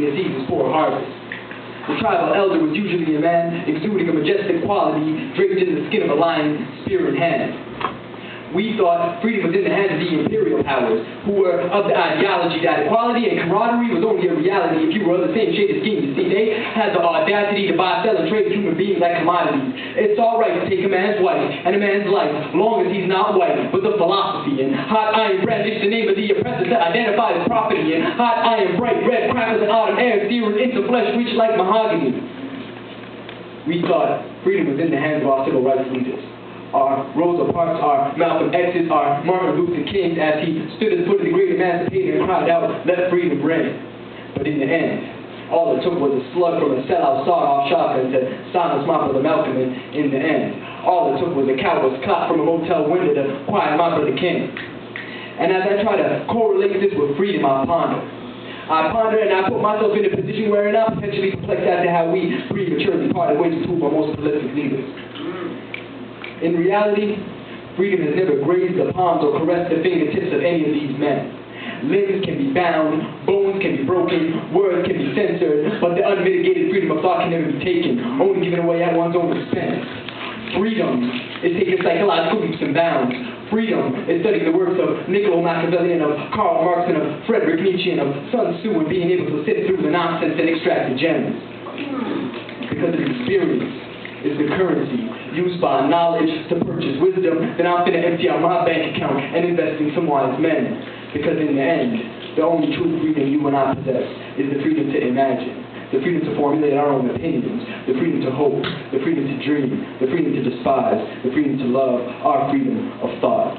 a season's poor harvest. The tribal elder was usually a man exuding a majestic quality, draped in the skin of a lion, spear in hand. We thought freedom was in the hands of the imperial powers, who were of the ideology that equality and camaraderie was only a reality if you were of the same shade of skin. You see, they had the audacity to buy, sell, and trade human beings like commodities. It's all right to take a man's wife and a man's life, long as he's not white. But the philosophy and hot iron brandish the name of the oppressor to identify his property, and hot iron, bright red crackles and autumn air searing into flesh rich like mahogany. We thought freedom was in the hands of our civil rights leaders. Our Rosa Parks, our Malcolm X's, our Martin Luther King, as he stood at the foot of the great emancipator and cried out, "Let freedom ring." But in the end, all it took was a slug from a sellout sawed-off shotgun to silence my brother Malcolm in the end. All it took was a coward's clap from a motel window to quiet my brother King. And as I try to correlate this with freedom, I ponder and I put myself in a position where I'm potentially perplexed as to how we prematurely parted ways with two of our most prolific leaders. In reality, freedom has never grazed the palms or caressed the fingertips of any of these men. Limbs can be bound, bones can be broken, words can be censored, but the unmitigated freedom of thought can never be taken, only given away at one's own expense. Freedom is taking psychological leaps and bounds. Freedom is studying the works of Niccolo Machiavelli and of Karl Marx and of Friedrich Nietzsche and of Sun Tzu and being able to sit through the nonsense and extract the gems. Because of experience is the currency used by knowledge to purchase wisdom, then I'm going to empty out my bank account and invest in some wise men. Because in the end, the only true freedom you and I possess is the freedom to imagine, the freedom to formulate our own opinions, the freedom to hope, the freedom to dream, the freedom to despise, the freedom to love, our freedom of thought.